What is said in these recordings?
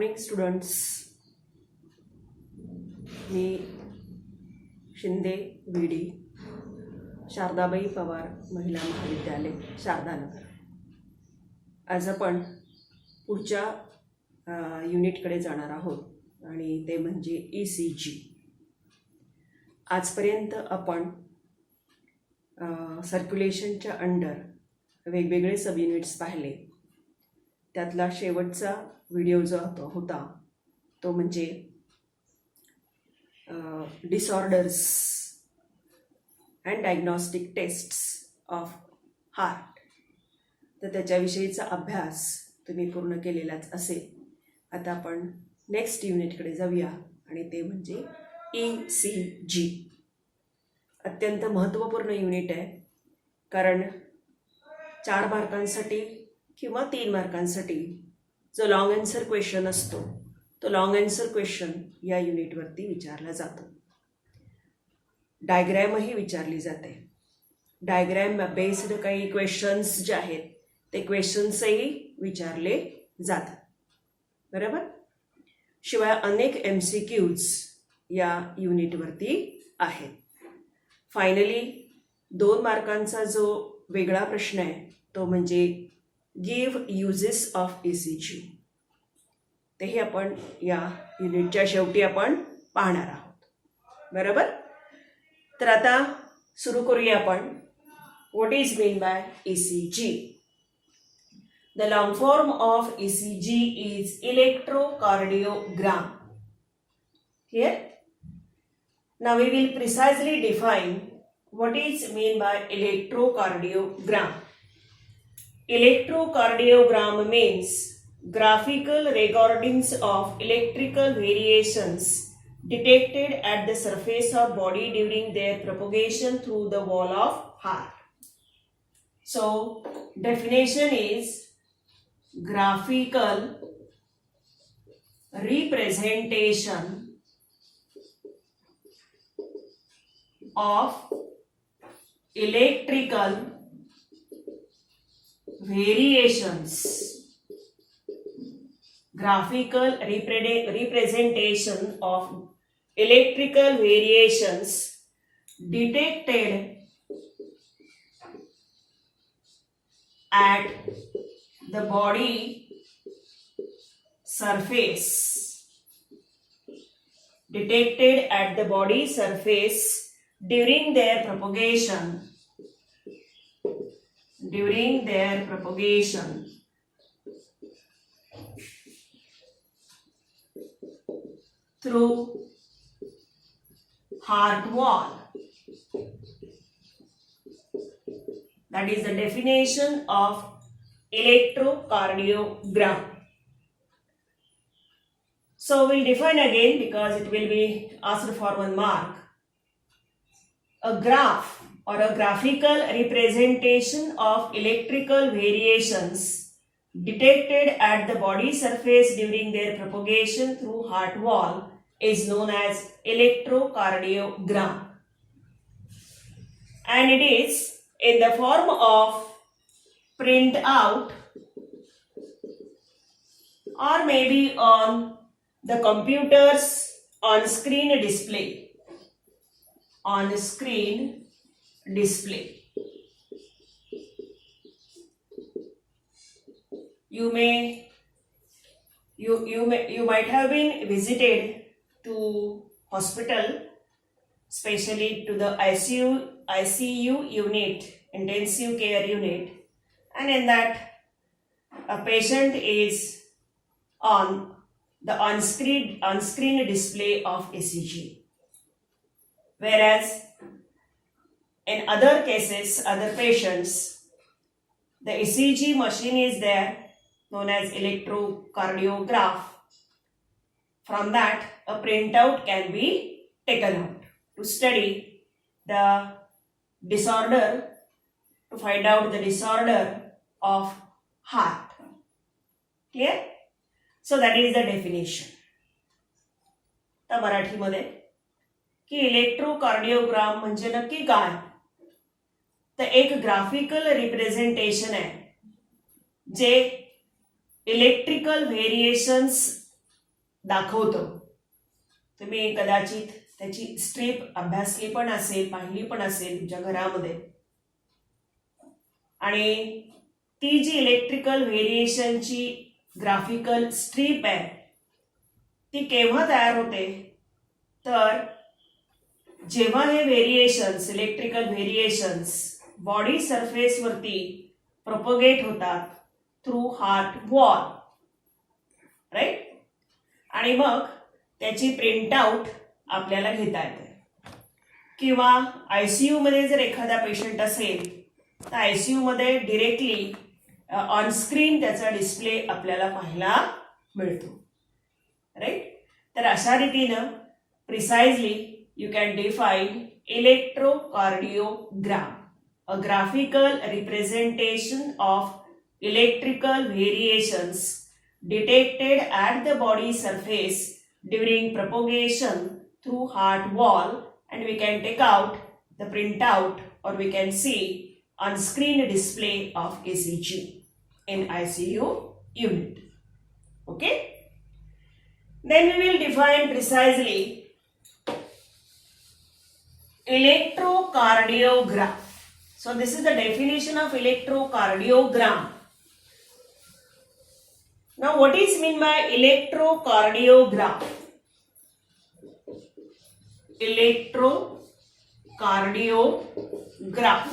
Morning students, मी Shinde BD Shardabai Pawar महिला महाविद्यालय शारदानगर. आज आपण पुढच्या युनिटकडे जाणार आहोत आणि ते म्हणजे ECG. आजपर्यंत आपण सर्क्युलेशनच्या अंडर वेगवेगळे सब युनिट्स पाहिले. त्यातला शेवटचा व्हिडिओ जो होता तो म्हणजे disorders and diagnostic tests of heart. तर त्याच्याविषयीचा अभ्यास तुम्ही पूर्ण केलेलाच असेल. आता आपण नेक्स्ट युनिटकडे जाऊया आणि ते म्हणजे ECG. अत्यंत महत्त्वपूर्ण युनिट आहे, कारण 4 मार्कांसाठी किंवा 3 मार्कांसाठी जो लॉंग आन्सर क्वेश्चन असतो तो लॉंग आन्सर क्वेश्चन या युनिटवरती विचारला जातो. डायग्रॅमही विचारली जाते. डायग्रॅम बेस्ड काही क्वेश्चन्स जे आहेत ते क्वेश्चन्सही विचारले जातात, बरोबर. शिवाय अनेक MCQs या युनिटवरती आहेत. फायनली 2 मार्कांचा जो वेगळा प्रश्न आहे तो म्हणजे गिव्ह युजेस ऑफ ECG. तेही आपण या युनिटच्या शेवटी आपण पाहणार आहोत, बरोबर. तर आता सुरू करूया आपण. What is mean by ECG? The long form of ECG is electrocardiogram. Here? Now we will precisely define what is mean by electrocardiogram. Electrocardiogram means graphical recordings of electrical variations detected at the surface of body during their propagation through the wall of heart. So, definition is graphical representation of electrical variations. Graphical representation of electrical variations detected at the body surface. Detected at the body surface during their propagation. During their propagation through heart wall. That is the definition of electrocardiogram. So we'll define again because it will be asked for 1 mark. A graph or a graphical representation of electrical variations detected at the body surface during their propagation through heart wall is known as electrocardiogram, and it is in the form of printout or maybe on the computer's on-screen display. On-screen display. You might have been visited to hospital, especially to the ICU unit, intensive care unit, and in that a patient is on the on-screen display of ECG. Whereas in other cases, other patients, the ECG machine is there known as electrocardiograph. From that, a printout can be taken out to study the disorder, to find out the disorder of heart. Clear? So that is the definition. तर मराठीमध्ये की इलेक्ट्रोकार्डिओग्राम म्हणजे नक्की काय? तर एक graphical representation आहे जे electrical variations दाखवतं. तुम्ही कदाचित त्याची स्ट्रीप अभ्यासली पण असेल, पाहिली पण असेल तुमच्या घरामध्ये. आणि ती जी इलेक्ट्रिकल व्हेरिएशनची ग्राफिकल स्ट्रीप आहे ती केव्हा तयार होते, तर जेव्हा हे व्हेरिएशन्स, इलेक्ट्रिकल व्हेरिएशन्स बॉडी सरफेसवरती प्रोपगेट होतात थ्रू हार्ट वॉल, राईट. आणि मग त्याची प्रिंटआउट आपल्याला घेता येते. किंवा ICU मध्ये जर एखादा पेशंट असेल तर ICU मध्ये डिरेक्टली ऑनस्क्रीन त्याचा डिस्प्ले आपल्याला पाहायला मिळतो, राईट. तर अशा रीतीनं precisely you can define electrocardiogram, a graphical representation of electrical variations detected at the body surface during propagation through heart wall, and we can take out the printout or we can see on screen display of ECG in ICU unit. Okay, then we will define precisely electrocardiogram. So this is the definition of electrocardiogram. Now what is meant by electrocardiogram? Electrocardiogram.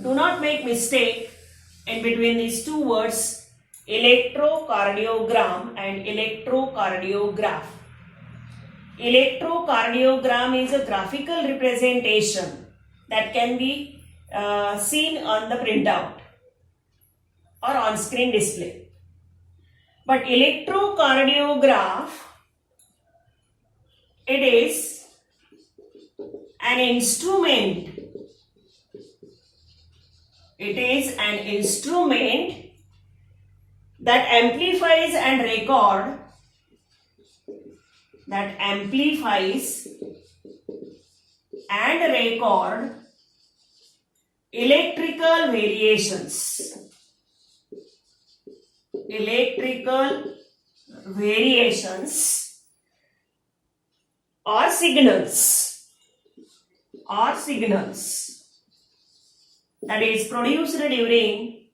Do not make mistake in between these two words, electrocardiogram and electrocardiograph. Electrocardiogram is a graphical representation that can be seen on the printout or on screen display. But electrocardiograph, it is an instrument. It is an instrument that amplifies and record electrical variations. Electrical variations or signals that is produced during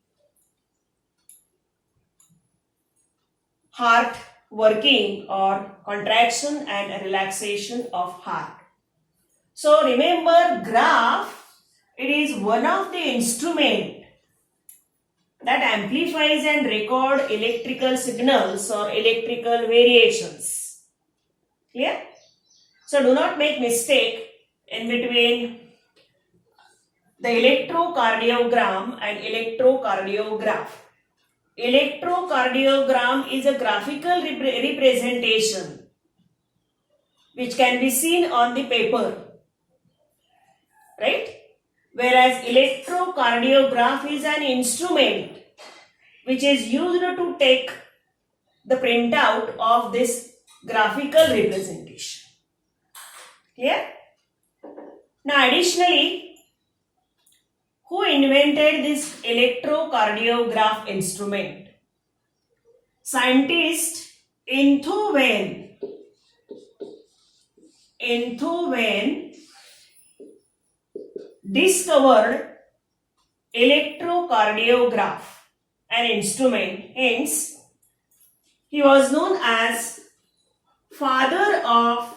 heart working or contraction and relaxation of heart. So remember, graph, it is one of the instrument that amplifies and record electrical signals or electrical variations. Clear? So do not make mistake in between the electrocardiogram and electrocardiograph. Electrocardiogram is a graphical representation which can be seen on the paper, right? Whereas electrocardiograph is an instrument which is used to take the printout of this graphical representation. Clear? Now additionally, who invented this electrocardiograph instrument? Scientist Enthoven discovered electrocardiograph, an instrument. Hence, he was known as father of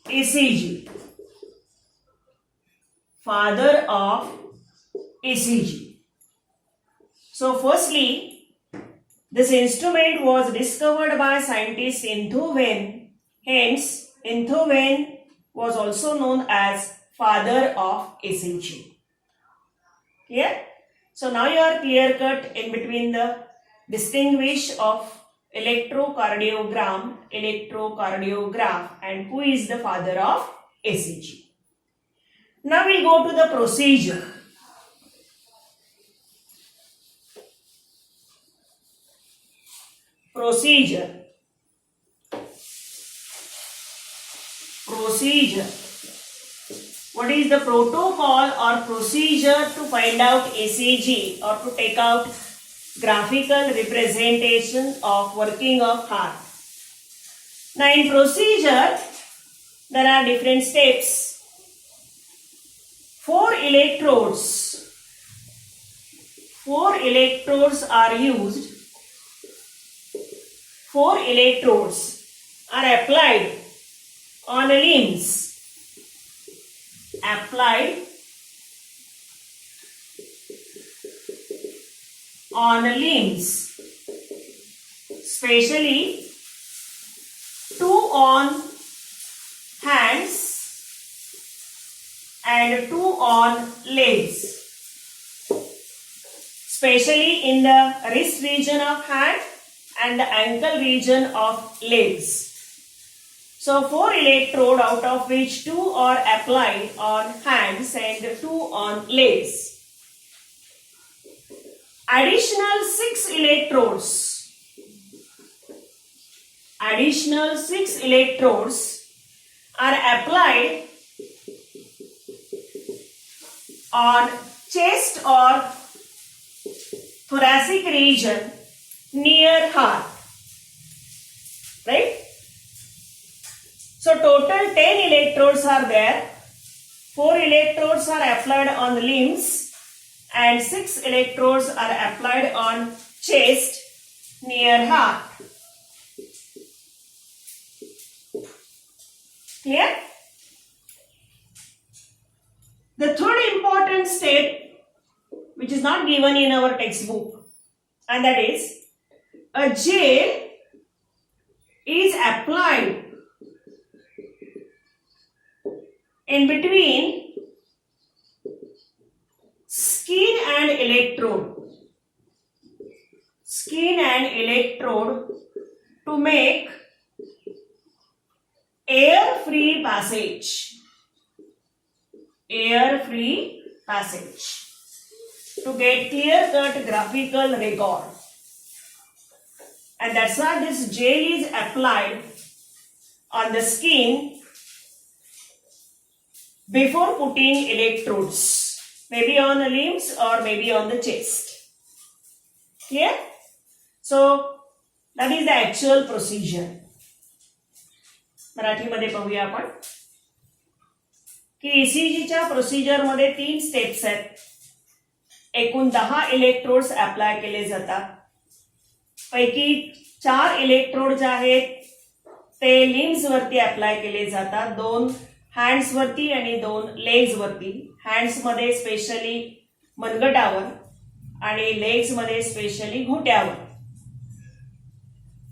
ECG. Father of ECG. So firstly, this instrument was discovered by scientist Enthoven. Hence, Enthoven was also known as father of ECG. Clear? So now you are clear cut in between the distinguish of electrocardiogram, electrocardiograph, and who is the father of ECG. Now we go to the procedure. Procedure. What is the protocol or procedure to find out ECG or to take out graphical representation of working of heart. Now in procedure, there are different steps. 4 electrodes are used. 4 electrodes are applied on limbs. Applied on limbs, especially 2 on hands and 2 on legs, especially in the wrist region of hand and the ankle region of legs. So 4 electrode, out of which 2 are applied on hands and 2 on legs. Additional 6 electrodes are applied on chest or thoracic region near heart. Right? So total 10 electrodes are there. 4 electrodes are applied on the limbs and 6 electrodes are applied on chest near heart. Clear? The third important step, which is not given in our textbook, and that is a gel is applied in between skin and electrode to make air-free passage, to get clear-cut graphical record. And that's why this gel is applied on the skin before putting electrodes, maybe on the limbs or maybe on the chest. Clear? So that is the actual procedure. मराठीमध्ये पाहूया आपण की ईसीजीच्या procedure मध्ये 3 steps आहेत. एकूण 10 electrodes apply केले जातात. पैकी 4 इलेक्ट्रोड जे आहेत ते लिम्स वरती अप्लाय केले जातात. 2 हँड्स वरती आणि 2 लेग्स वरती. हँड्स मध्ये स्पेशली मनगटावर आणि लेग्स मध्ये स्पेशली घोट्यावर.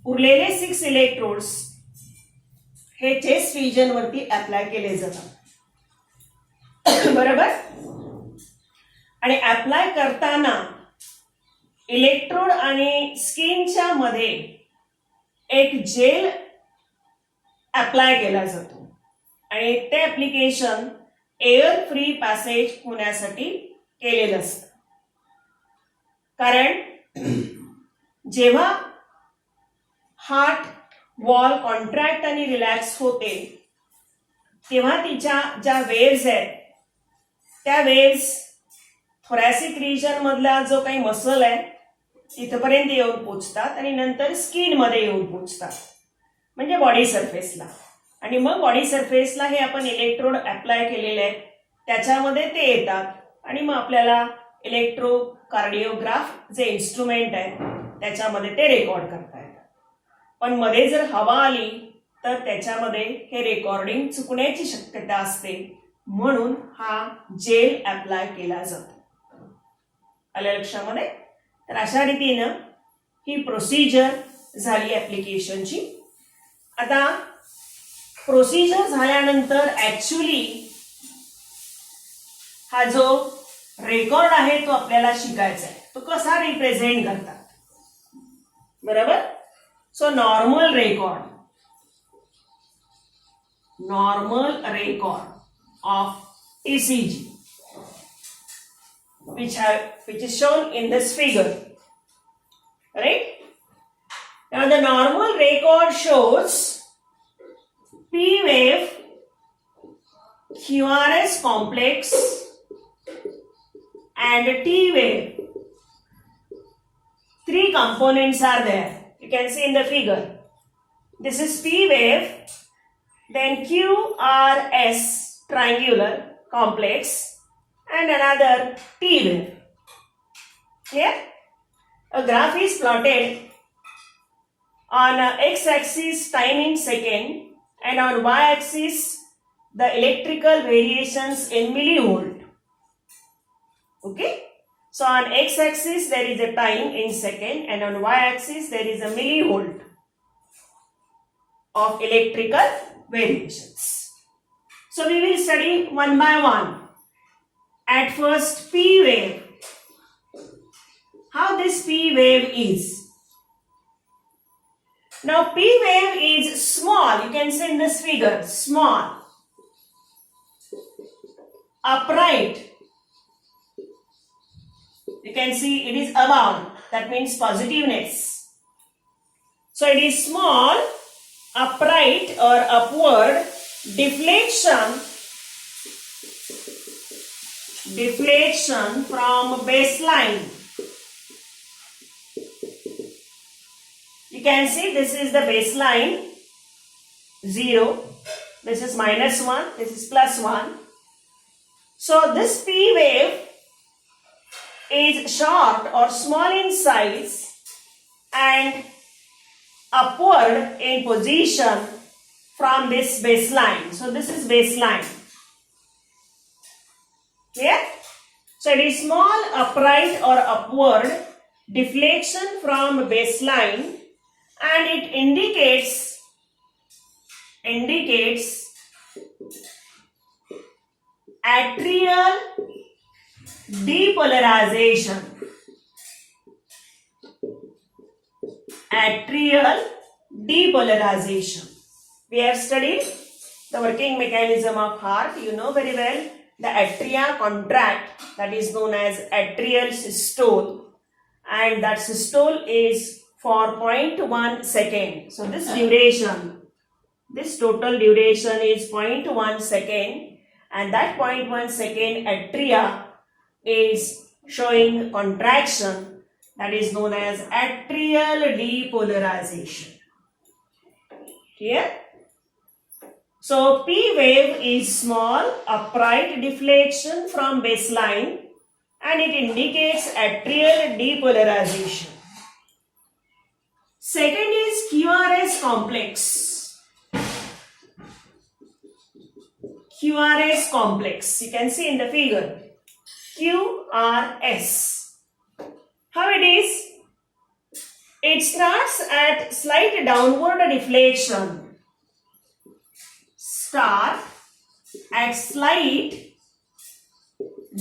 उरलेले 6 इलेक्ट्रोड्स हे चेस्ट रिजन वरती अप्लाय केले जातात. बरोबर. आणि अप्लाय करताना इलेक्ट्रोड आणि स्किनच्या मध्ये एक जेल अप्लाय केला जातो आणि ते ऍप्लिकेशन एअर फ्री पॅसेज होण्यासाठी केलेलं असतं. कारण जेव्हा हार्ट वॉल कॉन्ट्रॅक्ट आणि रिलॅक्स होते तेव्हा तिच्या ज्या वेव्स आहेत त्या वेव्स थोरॅसिक रिजन मधला जो काही मसल आहे तिथपर्यंत येऊन पोहोचतात आणि नंतर स्किन मध्ये येऊन पोहोचतात, म्हणजे बॉडी सरफेसला. आणि मग बॉडी सरफेसला हे आपण इलेक्ट्रोड अप्लाय केलेले आहेत त्याच्यामध्ये ते येतात आणि मग आपल्याला इलेक्ट्रोकार्डिओग्राफ जे इन्स्ट्रुमेंट आहे त्याच्यामध्ये ते रेकॉर्ड करता येतात. पण मध्ये जर हवा आली तर त्याच्यामध्ये हे रेकॉर्डिंग चुकण्याची शक्यता असते, म्हणून हा जेल अप्लाय केला जातो. आल्या लक्षामध्ये? तर अशा रीतीनं ही प्रोसिजर झाली ऍप्लिकेशनची. आता प्रोसिजर झाल्यानंतर ऍक्च्युली हा जो रेकॉर्ड आहे तो आपल्याला शिकायचा आहे. तो कसा रिप्रेझेंट करतात. बरोबर. So normal record of ECG which is shown in this figure, right? Now the normal record shows P wave, QRS complex and T wave. three components are there. You can see in the figure. This is P wave, then QRS triangular complex, and another T wave. Here, a graph is plotted on x-axis time in second and on y-axis the electrical variations in millivolt. Okay. So on x-axis there is a time in second and on y-axis there is a millivolt of electrical variations. So we will study one by one. At first, P wave. How this P wave is? Now P wave is small. You can see in this figure, small, upright. You can see it is above. That means positiveness. So it is small, upright or upward, deflection from baseline. You can see this is the baseline, 0, this is -1, this is +1. So this P wave is short or small in size and upward in position from this baseline. So this is baseline. Clear? So it is small, upright or upward deflection from baseline, and it indicates atrial depolarization. Atrial depolarization. We have studied the working mechanism of heart. You know very well the atria contract, that is known as atrial systole, and that systole is for 0.1 second. So this duration, this total duration is 0.1 second, and that 0.1 second atria is showing contraction, that is known as atrial depolarization. Clear? So P wave is small, upright deflection from baseline, and it indicates atrial depolarization. Second is QRS complex. QRS complex. You can see in the figure. QRS. How it is? It starts at slight downward deflection. Start at slight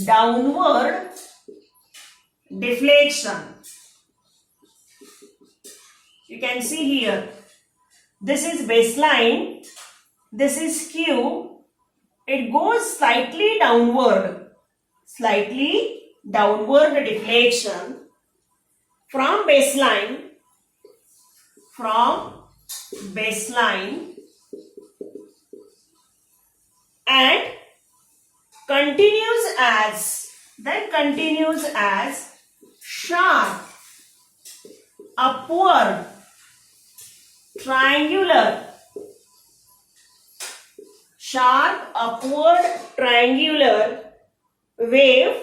downward deflection. You can see here, this is baseline, this is Q, it goes slightly downward deflection from baseline and continues as sharp upward triangular wave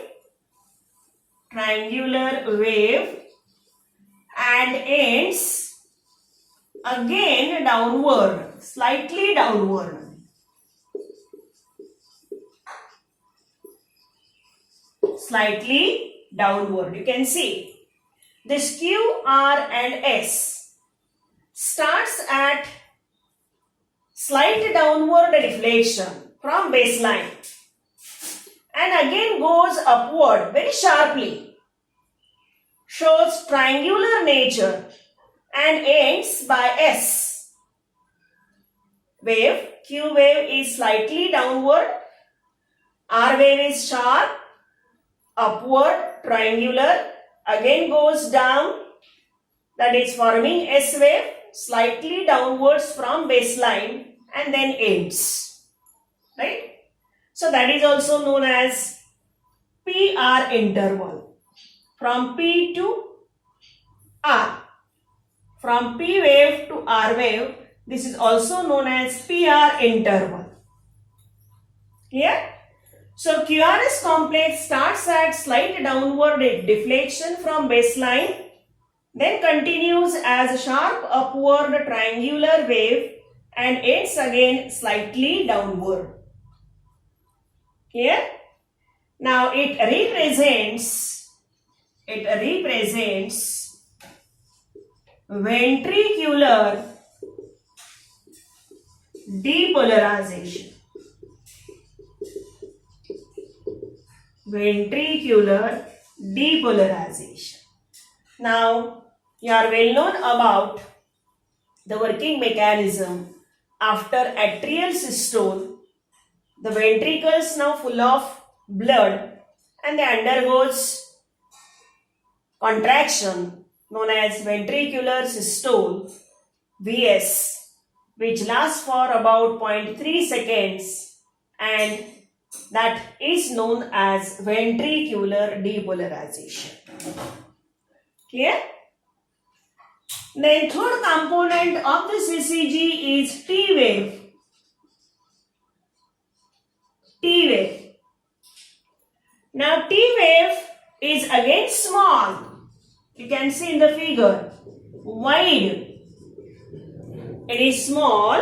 and ends again downward, slightly downward. You can see this Q, R and S starts at slight downward deflection from baseline and again goes upward very sharply, shows triangular nature and ends by S. Wave, Q wave is slightly downward, R wave is sharp, upward, triangular, again goes down, that is forming S wave, slightly downwards from baseline and then ends. Right? So that is also known as PR interval. From P to R. From P wave to R wave, this is also known as PR interval. Clear? So QRS complex starts at slight downward deflection from baseline, then continues as a sharp upward triangular wave and ends again slightly downward. Clear? Now it represents ventricular depolarization. Ventricular depolarization. Now, you are well known about the working mechanism. After atrial systole, the ventricles now full of blood and they undergoes contraction known as ventricular systole, VS, which lasts for about 0.3 seconds, and that is known as ventricular depolarization. Clear? Then third component of this ECG is T wave. T wave. Now T wave is again small. You can see in the figure. Wide. It is small,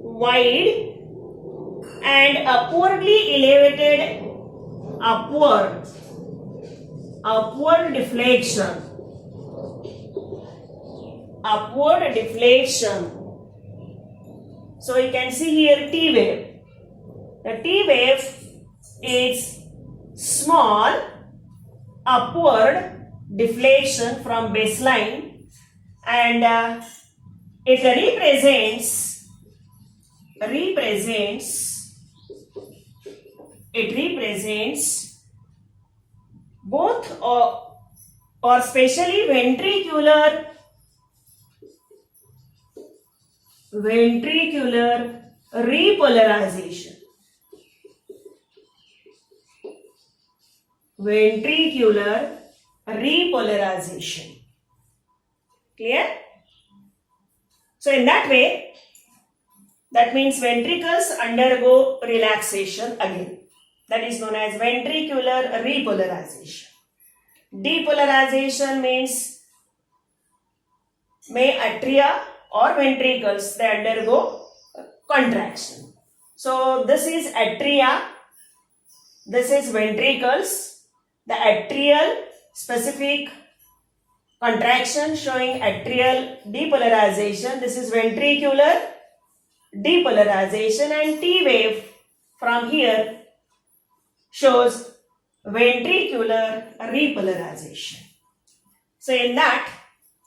wide, and upwardly elevated, upward deflection. So you can see here T wave. The T wave is small, upward deflection from baseline, and it represents both or especially ventricular repolarization. Ventricular repolarization. Clear? So in that way, that means ventricles undergo relaxation again. That is known as ventricular repolarization. Depolarization means may atria or ventricles, they undergo contraction. So this is atria, this is ventricles, the atrial specific contraction showing atrial depolarization, this is ventricular depolarization, and T wave from here shows ventricular repolarization. So in that,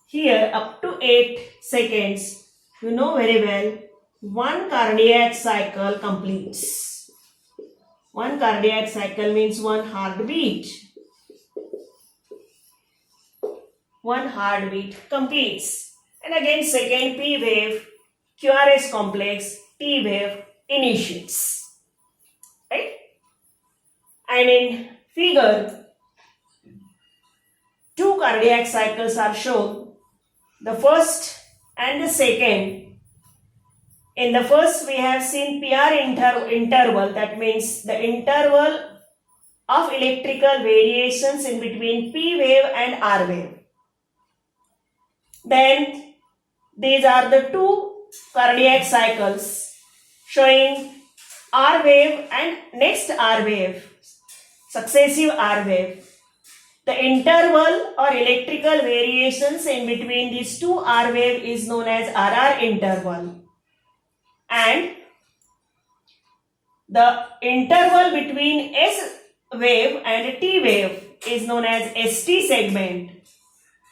here up to 8 seconds, you know very well, one cardiac cycle completes. One cardiac cycle means one heartbeat. One heartbeat completes. And again second P wave, QRS complex, T wave initiates. Right? And in figure, 2 cardiac cycles are shown. The first and the second. In the first we have seen PR interval, that means the interval of electrical variations in between P wave and R wave. Then these are the 2 cardiac cycles showing R wave and next R wave, successive R wave. The interval or electrical variations in between these 2 R wave is known as RR interval, and the interval between S wave and T wave is known as ST segment,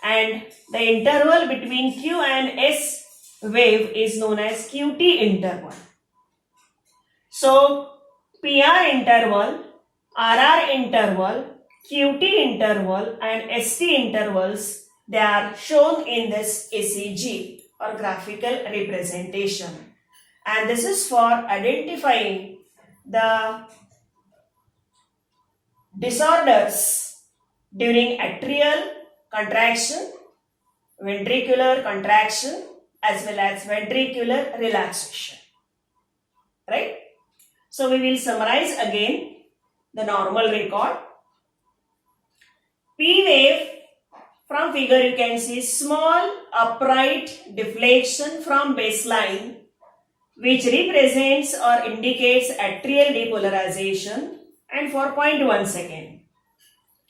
and the interval between Q and S wave is known as QT interval. So PR interval, RR interval, QT interval and ST intervals, they are shown in this ECG or graphical representation, and this is for identifying the disorders during atrial contraction, ventricular contraction as well as ventricular relaxation. Right? So we will summarize again the normal record. P wave, from figure you can see small upright deflection from baseline which represents or indicates atrial depolarization and for 0.1 second.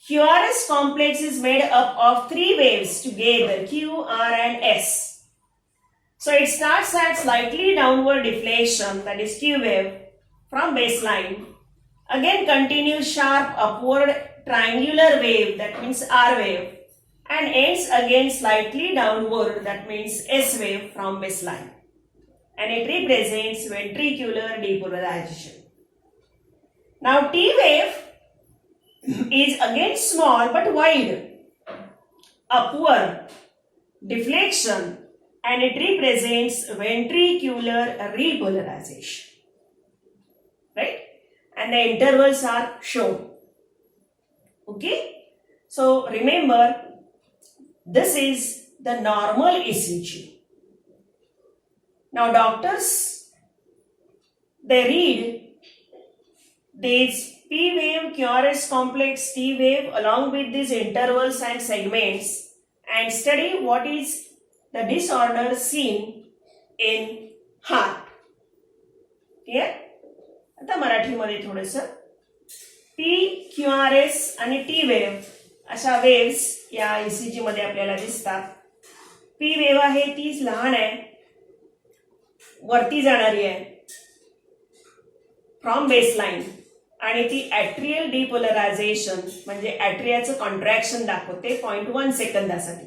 QRS complex is made up of three waves together, Q, R and S. So it starts at slightly downward deflection, that is Q wave, from baseline. Again continues sharp upward triangular wave, that means R wave, and ends again slightly downward, that means S wave from baseline. And it represents ventricular depolarization. Now T wave is again small but wide upward deflection, and it represents ventricular repolarization. Right? And the intervals are shown. Okay? So remember, this is the normal ECG. Now doctors, they read these P wave, QRS complex, T wave along with these intervals and segments and study what is the disorder seen in heart. Clear? आता मराठीमध्ये थोडंसं P, QRS आणि T wave अशा waves या ECG मध्ये आपल्याला दिसतात. P wave आहे ती लहान आहे, वरती जाणारी आहे फ्रॉम बेसलाइन, आणि ती ॲट्रियल डिपोलरायझेशन म्हणजे ॲट्रियाचं कॉन्ट्रॅक्शन दाखवते 0.1 सेकंदासाठी.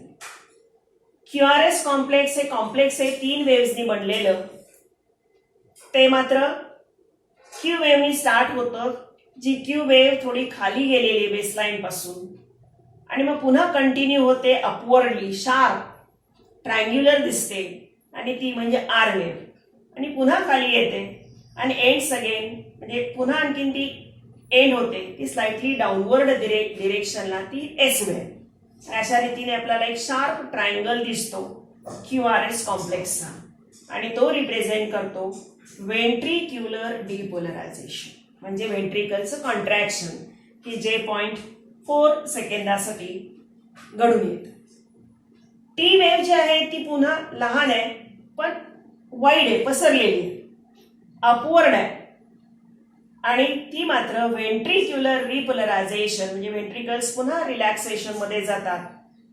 QRS कॉम्प्लेक्स हे कॉम्प्लेक्स आहे 3 वेव्सनी बनलेलं, ते मात्र Q वेव्हनी स्टार्ट होतं, जी Q वेव्ह थोडी खाली गेलेली बेसलाइन पासून आणि मग पुन्हा कंटिन्यू होते अपवर्डली, शार्प ट्रायंग्युलर दिसते आणि ती म्हणजे R वेव्ह, आणि पुन्हा खाली येते आणि एंड्स अगेन, म्हणजे पुन्हा आणखीन ती एंड होते, ती स्लाइटली डाऊनवर्ड डिरेक्शनला ती S वेव्ह. अशा रीतीने आपल्याला एक शार्प ट्रायंगल दिसतो QRS कॉम्प्लेक्सचा, आणि तो रिप्रेझेंट करतो वेंट्रिक्युलर डिपोलरायझेशन म्हणजे वेंट्रिकलचं कॉन्ट्रॅक्शन की जे 0.4 सेकंदासाठी घडून येतं. टी वेव्ह जी आहे ती पुन्हा लहान आहे पण वाईड आहे, पसरलेली आहे, अपवर्ड आहे, आणि ती मात्र वेंट्रिक्युलर रिपोलरायझेशन म्हणजे वेंट्रिकल्स पुन्हा रिलॅक्सेशन मध्ये जातात.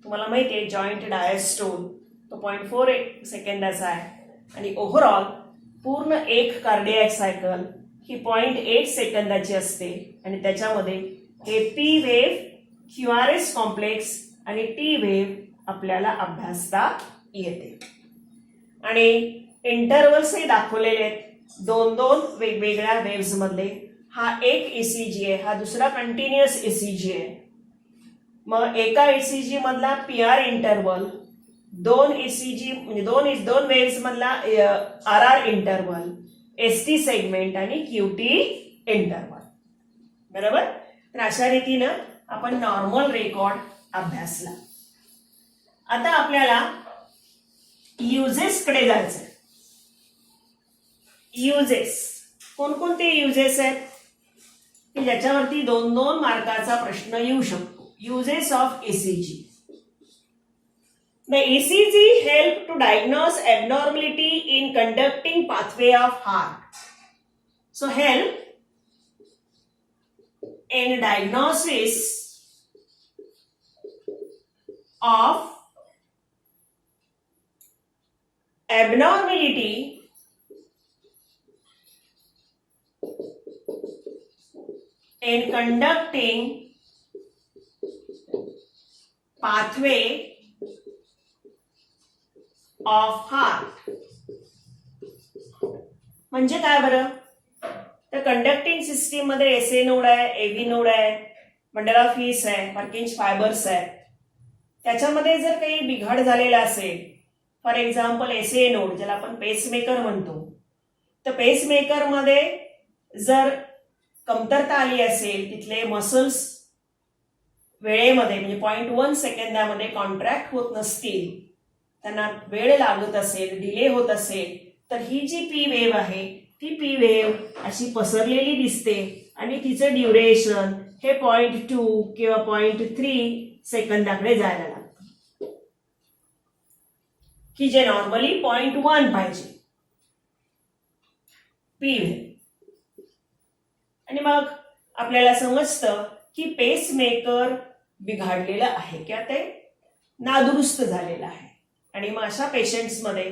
तुम्हाला माहिती आहे जॉईंट डायस्टोल तो 0.4 सेकंदाचा आहे, आणि ओव्हरऑल पूर्ण एक कार्डियक सायकल ही 0.8 सेकंदाची असते, आणि त्याच्यामध्ये हे पी वेव्ह, QRS कॉम्प्लेक्स आणि टी वेव्ह आपल्याला अभ्यासता येते. आणि इंटरव्हल्सही दाखवलेले आहेत, 2-2 वेगवेगळ्या वेव्स मधले. हा एक ECG आहे, हा दुसरा कंटिन्युअस ECG आहे. मग एका ECG मधला PR इंटरव्हल, 2 ECG म्हणजे दोन वेव्स मधला RR इंटरव्हल, ST सेगमेंट आणि QT इंटरव्हल. बरोबर? तर अशा रीतीनं आपण नॉर्मल रेकॉर्ड अभ्यासला. आता आपल्याला युजेस कडे जायचंय. युजेस कोणकोणते युजेस आहेत की ज्याच्यावरती 2-2 मार्काचा प्रश्न येऊ शकतो. Uses of ECG. The ECG help to diagnose abnormality in conducting pathway of heart. So help in diagnosis of abnormality in conducting pathway of heart. म्हणजे काय बरं? तर कंडक्टिंग सिस्टीम मध्ये SA नोड आहे, AB नोड आहे, bundle of his आहे, पर्किंज fibres आहे. त्याच्यामध्ये जर काही बिघाड झालेला असेल, फॉर एक्झाम्पल SA नोड ज्याला आपण पेसमेकर म्हणतो, तर पेसमेकर मध्ये जर कमतरता आली असेल, तिथले मसल्स वेळेमध्ये म्हणजे 0.1 सेकंदामध्ये कॉन्ट्रॅक्ट होत नसतील, त्यांना वेळ लागत असेल, डिले होत असेल, तर ही जी पी वेव्ह आहे ती पी वेव्ह अशी पसरलेली दिसते आणि तिचं ड्युरेशन हे 0.2 किंवा 0.3 सेकंदाकडे जायला लागतं, की जे नॉर्मली 0.1 पाहिजे पी वेव्ह. आणि मग आपल्याला समजतं की पेसमेकर बिघडलेलं आहे किंवा ते नादुरुस्त झालेलं आहे. आणि मग अशा पेशंट्समध्ये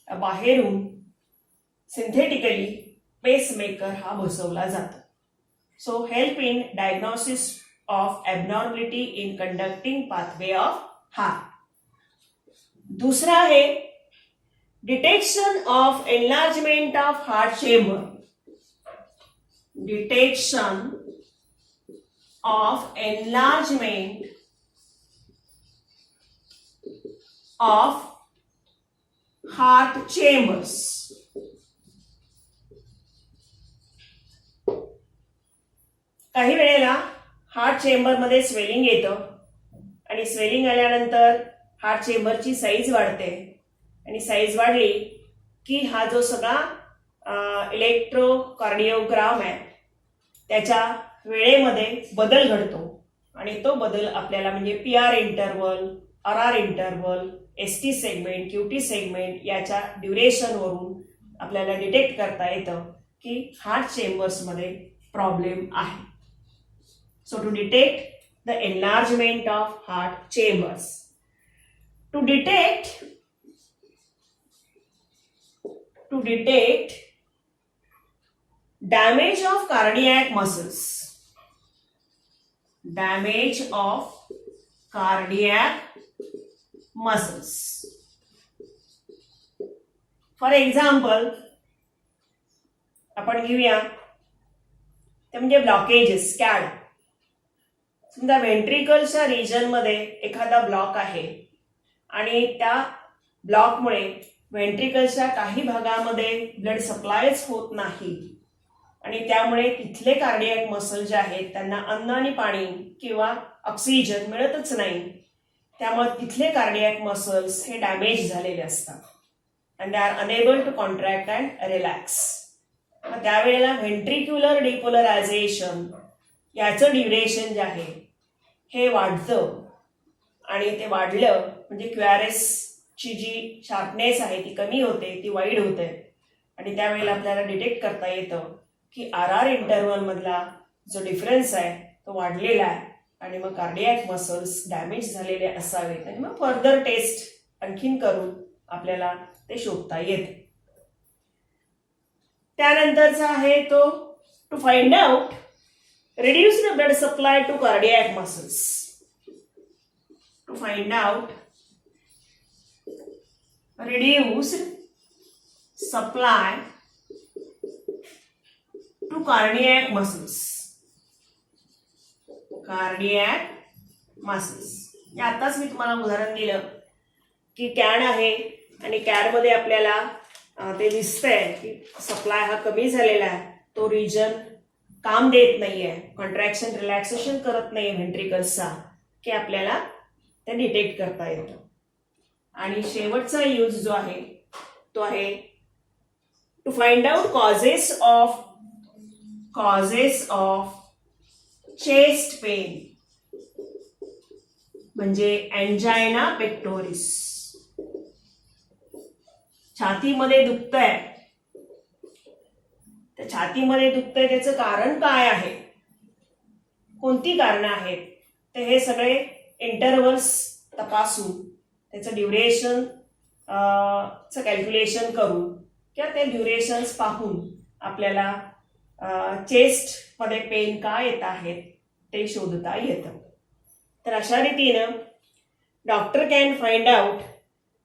बाहेरून सिंथेटिकली पेसमेकर हा बसवला जातो. So help in diagnosis of abnormality in conducting pathway of heart. दुसरा आहे detection of enlargement of heart chamber. Detection of enlargement of heart chambers. काही वेळेला हार्ट चेंबर मध्ये स्वेलिंग येतं आणि स्वेलिंग आल्यानंतर हार्ट चेंबरची साईज वाढते आणि साईज वाढली की हा जो सगळा इलेक्ट्रोकार्डिओग्राम आहे त्याच्या वेळेमध्ये बदल घडतो आणि तो बदल आपल्याला म्हणजे P R interval, R R interval, S T segment, Q T segment याच्या ड्युरेशनवरून आपल्याला डिटेक्ट करता येतं की हार्ट चेंबर्समध्ये प्रॉब्लेम आहे. So to detect the enlargement of heart chambers. To detect damage of cardiac muscles. Damage of cardiac muscles. For example, आपण घेऊया ते म्हणजे ब्लॉकेजेस. कॅड समजा व्हेंट्रिकलच्या रिजन मध्ये एखादा ब्लॉक आहे आणि त्या ब्लॉकमुळे व्हेंट्रिकलच्या काही भागामध्ये ब्लड सप्लायच होत नाही आणि त्यामुळे तिथले कार्डियक मसल जे आहेत त्यांना अन्न आणि पाणी किंवा ऑक्सिजन मिळतच नाही. त्यामुळे तिथले कार्डियक मसल्स हे डॅमेज झालेले असतात and they are unable to contract and relax. मग त्यावेळेला व्हेंट्रिक्युलर डिपोलरायझेशन याचं ड्युरेशन जे आहे हे वाढतं आणि ते वाढलं म्हणजे क्यूआरएस ची जी शार्पनेस आहे ती कमी होते, ती वाईड होते आणि त्यावेळेला आपल्याला डिटेक्ट करता येतं की आर आर इंटरवल मधला जो डिफरन्स आहे तो वाढलेला आहे आणि मग कार्डियक मसल्स डॅमेज झालेले असावेत आणि मग फर्दर टेस्ट आणखीन करून आपल्याला ते शोधता येते. त्यानंतरचा आहे तो to find out reduce the blood supply to cardiac muscles. To find out reduced supply to cardiac muscles. Cardiac muscles. आताच मी तुम्हाला उदाहरण दिलं की कॅड आहे आणि कॅड मध्ये आपल्याला ते दिसतंय की सप्लाय हा कमी झालेला आहे, तो रिजन काम देत नाहीये, कॉन्ट्रॅक्शन रिलॅक्सेशन करत नाहीये व्हेंट्रिकल्सचा, की आपल्याला ते डिटेक्ट करता येतं. आणि शेवटचा यूज जो आहे तो आहे to find out causes of chest pain म्हणजे एंजायना पेक्टोरिस. छातीमध्ये दुखतंय, त्या छातीमध्ये दुखतंय त्याचं कारण काय आहे, कोणती कारणं आहेत, ते हे सगळे इंटरवल्स तपासून त्याचं ड्युरेशन कॅल्क्युलेशन करून किंवा ते ड्युरेशन्स पाहून आपल्याला चेस्ट मध्ये पेन का येत आहेत ते शोधता येतं. तर अशा रीतीनं doctor can find out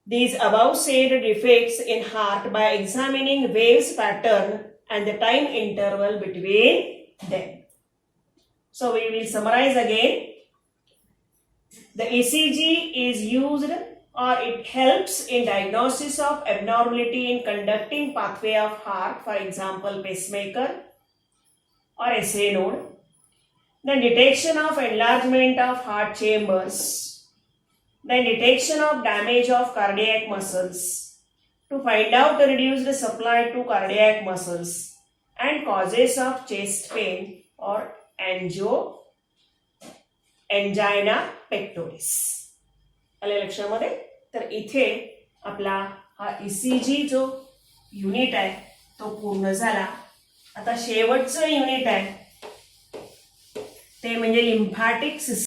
these above said defects in heart by examining waves pattern and the time interval between them. So we will summarize again. The ECG is used or it helps in diagnosis of abnormality in conducting pathway of heart, for example pacemaker or SA node. The detection of enlargement of heart chambers then detection of damage of cardiac muscles to find out the reduced supply to cardiac muscles and causes of chest pain or angina pectoris. आले लक्षामध्ये. तर इथे आपला हा ECG जो unit आहे तो पूर्ण झाला. आता शेवटचं युनिट आहे ते म्हणजे लिम्फॅटिक सिस्टम.